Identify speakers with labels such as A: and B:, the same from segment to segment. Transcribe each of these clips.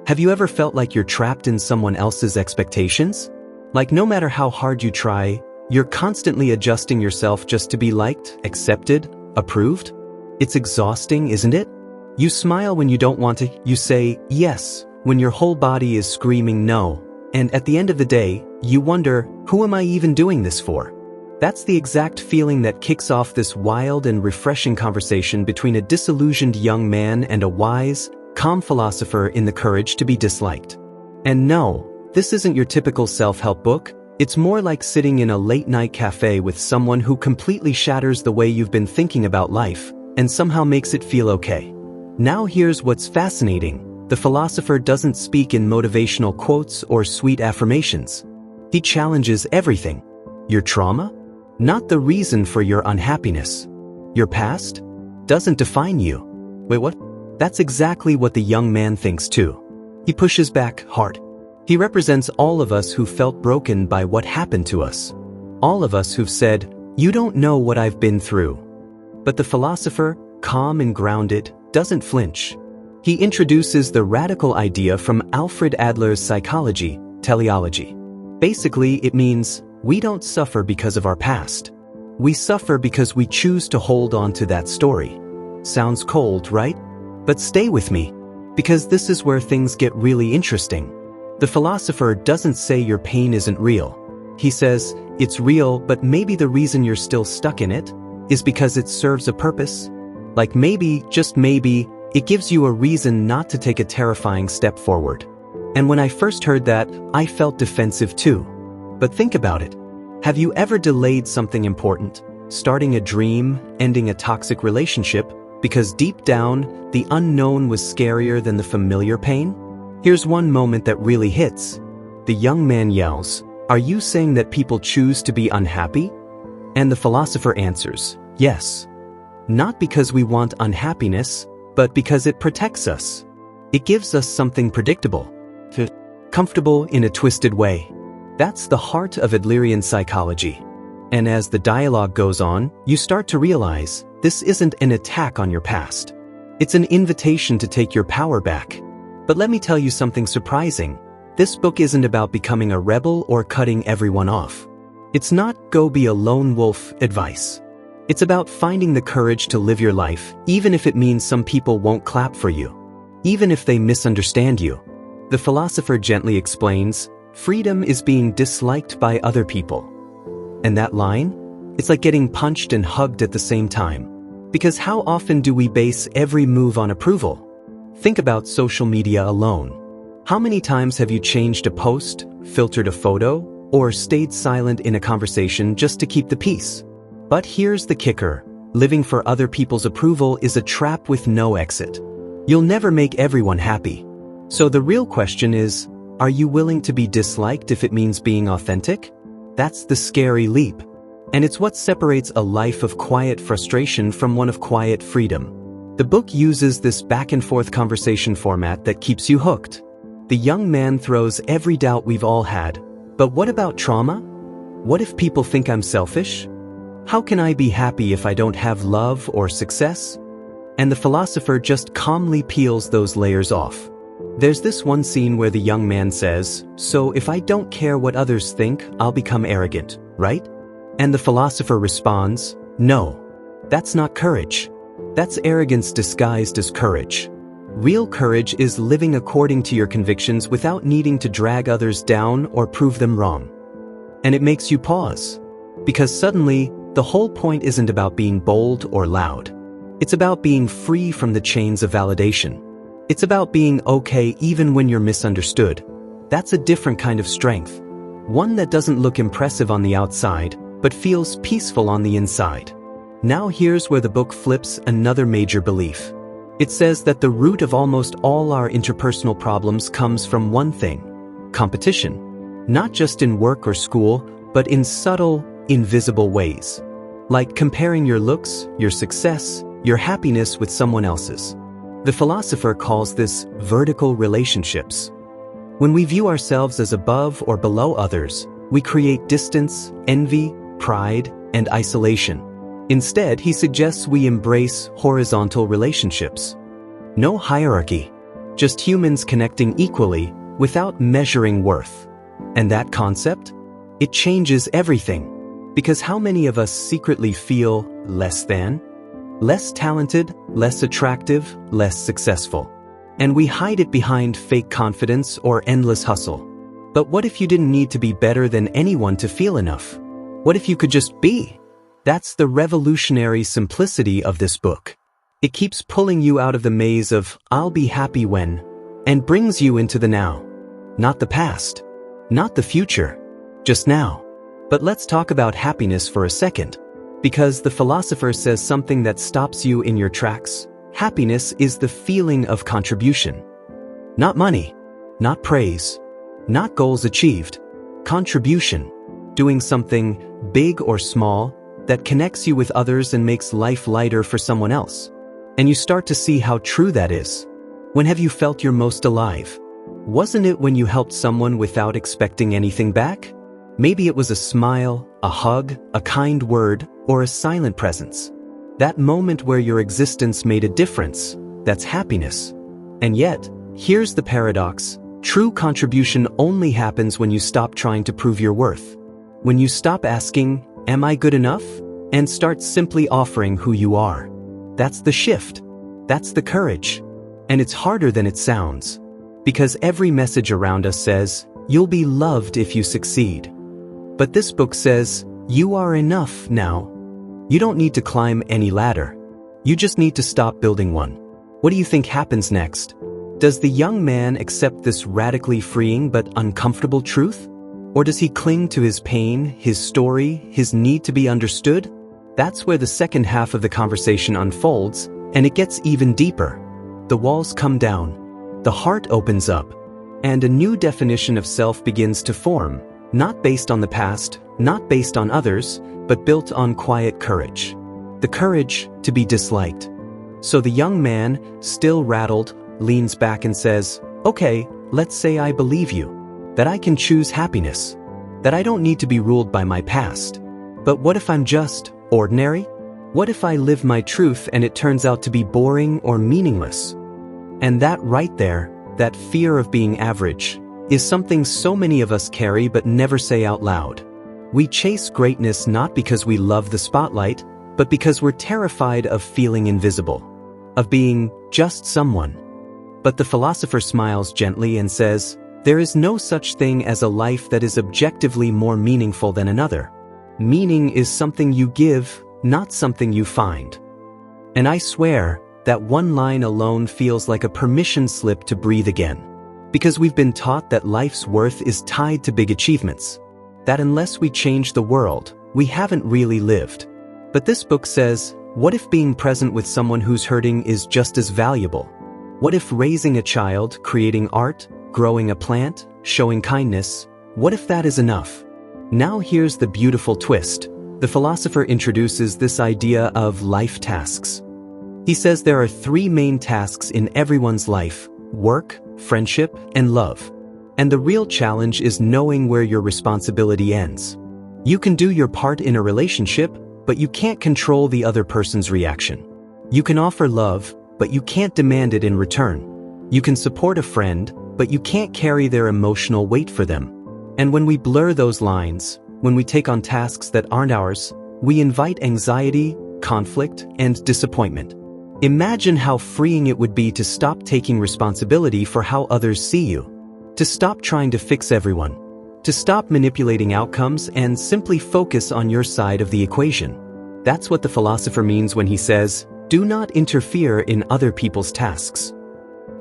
A: Have you ever felt like you're trapped in someone else's expectations? Like no matter how hard you try, you're constantly adjusting yourself just to be liked, accepted, approved? It's exhausting, isn't it? You smile when you don't want to, you say yes when your whole body is screaming no, and at the end of the day, you wonder, who am I even doing this for? That's the exact feeling that kicks off this wild and refreshing conversation between a disillusioned young man and a wise, calm philosopher in The Courage to be Disliked. And no, this isn't your typical self-help book. It's more like sitting in a late-night cafe with someone who completely shatters the way you've been thinking about life and somehow makes it feel okay. Now here's what's fascinating. The philosopher doesn't speak in motivational quotes or sweet affirmations. He challenges everything. Your trauma? Not the reason for your unhappiness. Your past? Doesn't define you. Wait, what? That's exactly what the young man thinks too. He pushes back hard. He represents all of us who felt broken by what happened to us. All of us who've said, you don't know what I've been through. But the philosopher, calm and grounded, doesn't flinch. He introduces the radical idea from Alfred Adler's psychology, teleology. Basically, it means we don't suffer because of our past. We suffer because we choose to hold on to that story. Sounds cold, right? But stay with me, because this is where things get really interesting. The philosopher doesn't say your pain isn't real. He says, it's real, but maybe the reason you're still stuck in it is because it serves a purpose. Like maybe, just maybe, it gives you a reason not to take a terrifying step forward. And when I first heard that, I felt defensive too. But think about it. Have you ever delayed something important? Starting a dream, ending a toxic relationship, because deep down, the unknown was scarier than the familiar pain? Here's one moment that really hits. The young man yells, "Are you saying that people choose to be unhappy?" And the philosopher answers, yes. Not because we want unhappiness, but because it protects us. It gives us something predictable, comfortable in a twisted way. That's the heart of Adlerian psychology. And as the dialogue goes on, you start to realize this isn't an attack on your past. It's an invitation to take your power back. But let me tell you something surprising. This book isn't about becoming a rebel or cutting everyone off. It's not go be a lone wolf advice. It's about finding the courage to live your life, even if it means some people won't clap for you. Even if they misunderstand you. The philosopher gently explains, freedom is being disliked by other people. And that line? It's like getting punched and hugged at the same time. Because how often do we base every move on approval? Think about social media alone. How many times have you changed a post, filtered a photo, or stayed silent in a conversation just to keep the peace? But here's the kicker. Living for other people's approval is a trap with no exit. You'll never make everyone happy. So the real question is, are you willing to be disliked if it means being authentic? That's the scary leap. And it's what separates a life of quiet frustration from one of quiet freedom. The book uses this back-and-forth conversation format that keeps you hooked. The young man throws every doubt we've all had. But what about trauma? What if people think I'm selfish? How can I be happy if I don't have love or success? And the philosopher just calmly peels those layers off. There's this one scene where the young man says, so if I don't care what others think, I'll become arrogant, right? And the philosopher responds, no, that's not courage. That's arrogance disguised as courage. Real courage is living according to your convictions without needing to drag others down or prove them wrong. And it makes you pause. Because suddenly, the whole point isn't about being bold or loud. It's about being free from the chains of validation. It's about being okay even when you're misunderstood. That's a different kind of strength. One that doesn't look impressive on the outside, but feels peaceful on the inside. Now here's where the book flips another major belief. It says that the root of almost all our interpersonal problems comes from one thing: competition. Not just in work or school, but in subtle, invisible ways. Like comparing your looks, your success, your happiness with someone else's. The philosopher calls this vertical relationships. When we view ourselves as above or below others, we create distance, envy, pride, and isolation. Instead, he suggests we embrace horizontal relationships. No hierarchy, just humans connecting equally without measuring worth. And that concept? It changes everything. Because how many of us secretly feel less than? Less talented, less attractive, less successful. And we hide it behind fake confidence or endless hustle. But what if you didn't need to be better than anyone to feel enough? What if you could just be? That's the revolutionary simplicity of this book. It keeps pulling you out of the maze of "I'll be happy when" and brings you into the now. Not the past. Not the future. Just now. But let's talk about happiness for a second. Because the philosopher says something that stops you in your tracks. Happiness is the feeling of contribution. Not money. Not praise. Not goals achieved. Contribution. Doing something, big or small, that connects you with others and makes life lighter for someone else. And you start to see how true that is. When have you felt your most alive? Wasn't it when you helped someone without expecting anything back? Maybe it was a smile, a hug, a kind word, or a silent presence. That moment where your existence made a difference, that's happiness. And yet, here's the paradox. True contribution only happens when you stop trying to prove your worth. When you stop asking, "Am I good enough?" and start simply offering who you are. That's the shift. That's the courage. And it's harder than it sounds. Because every message around us says, "You'll be loved if you succeed." But this book says, "You are enough now." You don't need to climb any ladder. You just need to stop building one. What do you think happens next? Does the young man accept this radically freeing but uncomfortable truth? Or does he cling to his pain, his story, his need to be understood? That's where the second half of the conversation unfolds, and it gets even deeper. The walls come down, the heart opens up, and a new definition of self begins to form, not based on the past, not based on others, but built on quiet courage. The courage to be disliked. So the young man, still rattled, leans back and says, "Okay, let's say I believe you. That I can choose happiness. That I don't need to be ruled by my past. But what if I'm just ordinary? What if I live my truth and it turns out to be boring or meaningless?" And that right there, that fear of being average, is something so many of us carry but never say out loud. We chase greatness not because we love the spotlight, but because we're terrified of feeling invisible, of being just someone. But the philosopher smiles gently and says, there is no such thing as a life that is objectively more meaningful than another. Meaning is something you give, not something you find. And I swear, that one line alone feels like a permission slip to breathe again. Because we've been taught that life's worth is tied to big achievements. That unless we change the world, we haven't really lived. But this book says, what if being present with someone who's hurting is just as valuable? What if raising a child, creating art, growing a plant, showing kindness, what if that is enough? Now here's the beautiful twist. The philosopher introduces this idea of life tasks. He says there are 3 main tasks in everyone's life: work, friendship, and love. And the real challenge is knowing where your responsibility ends. You can do your part in a relationship, but you can't control the other person's reaction. You can offer love, but you can't demand it in return. You can support a friend, but you can't carry their emotional weight for them. And when we blur those lines, when we take on tasks that aren't ours, we invite anxiety, conflict, and disappointment. Imagine how freeing it would be to stop taking responsibility for how others see you. To stop trying to fix everyone. To stop manipulating outcomes and simply focus on your side of the equation. That's what the philosopher means when he says, do not interfere in other people's tasks.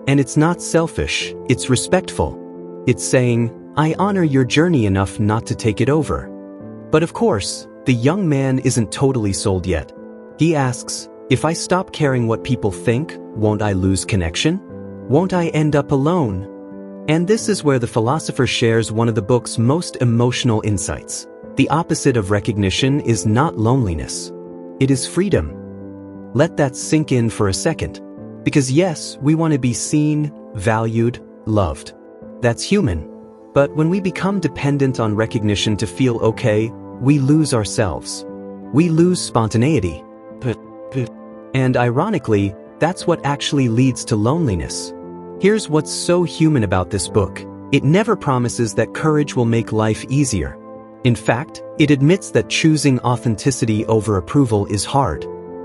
A: And it's not selfish, it's respectful. It's saying, I honor your journey enough not to take it over. But of course, the young man isn't totally sold yet. He asks, if I stop caring what people think, won't I lose connection? Won't I end up alone? And this is where the philosopher shares one of the book's most emotional insights. The opposite of recognition is not loneliness. It is freedom. Let that sink in for a second. Because yes, we want to be seen, valued, loved. That's human. But when we become dependent on recognition to feel okay, we lose ourselves. We lose spontaneity. And ironically, that's what actually leads to loneliness. Here's what's so human about this book. It never promises that courage will make life easier. In fact, it admits that choosing authenticity over approval is hard,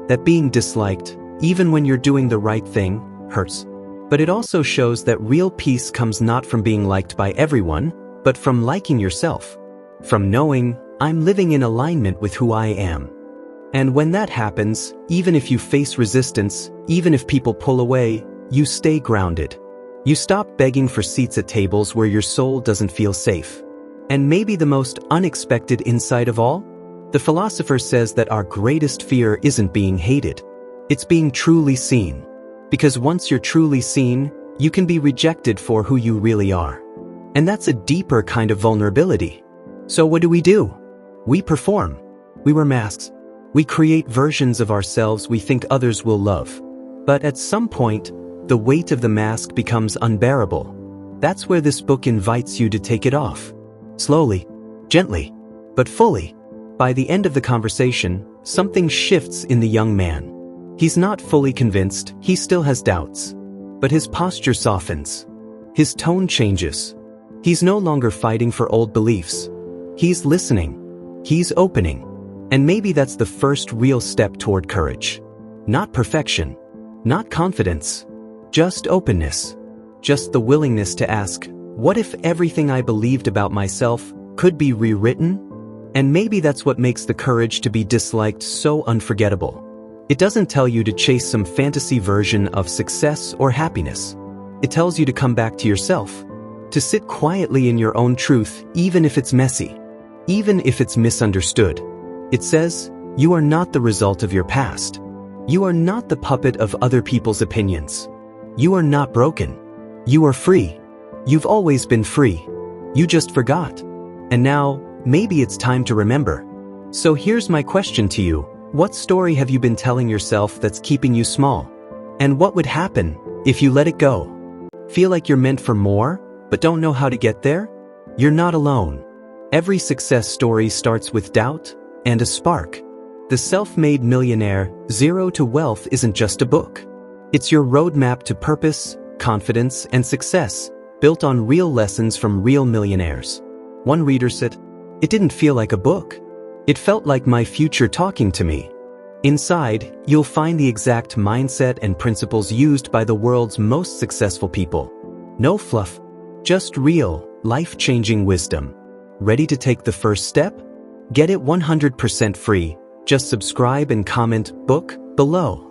A: that being disliked, even when you're doing the right thing, hurts. But it also shows that real peace comes not from being liked by everyone, but from liking yourself. From knowing, I'm living in alignment with who I am. And when that happens, even if you face resistance, even if people pull away, you stay grounded. You stop begging for seats at tables where your soul doesn't feel safe. And maybe the most unexpected insight of all? The philosopher says that our greatest fear isn't being hated. It's being truly seen. Because once you're truly seen, you can be rejected for who you really are. And that's a deeper kind of vulnerability. So what do? We perform. We wear masks. We create versions of ourselves we think others will love. But at some point, the weight of the mask becomes unbearable. That's where this book invites you to take it off. Slowly, gently, but fully. By the end of the conversation, something shifts in the young man. He's not fully convinced, he still has doubts. But his posture softens. His tone changes. He's no longer fighting for old beliefs. He's listening. He's opening. And maybe that's the first real step toward courage. Not perfection. Not confidence. Just openness. Just the willingness to ask, what if everything I believed about myself could be rewritten? And maybe that's what makes the courage to be disliked so unforgettable. It doesn't tell you to chase some fantasy version of success or happiness. It tells you to come back to yourself. To sit quietly in your own truth, even if it's messy. Even if it's misunderstood. It says, you are not the result of your past. You are not the puppet of other people's opinions. You are not broken. You are free. You've always been free. You just forgot. And now, maybe it's time to remember. So here's my question to you. What story have you been telling yourself that's keeping you small? And what would happen if you let it go? Feel like you're meant for more, but don't know how to get there? You're not alone. Every success story starts with doubt and a spark. The Self-Made Millionaire, Zero to Wealth isn't just a book. It's your roadmap to purpose, confidence, and success, built on real lessons from real millionaires. One reader said, "It didn't feel like a book. It felt like my future talking to me." Inside, you'll find the exact mindset and principles used by the world's most successful people. No fluff, just real, life-changing wisdom. Ready to take the first step? Get it 100% free. Just subscribe and comment "book" below.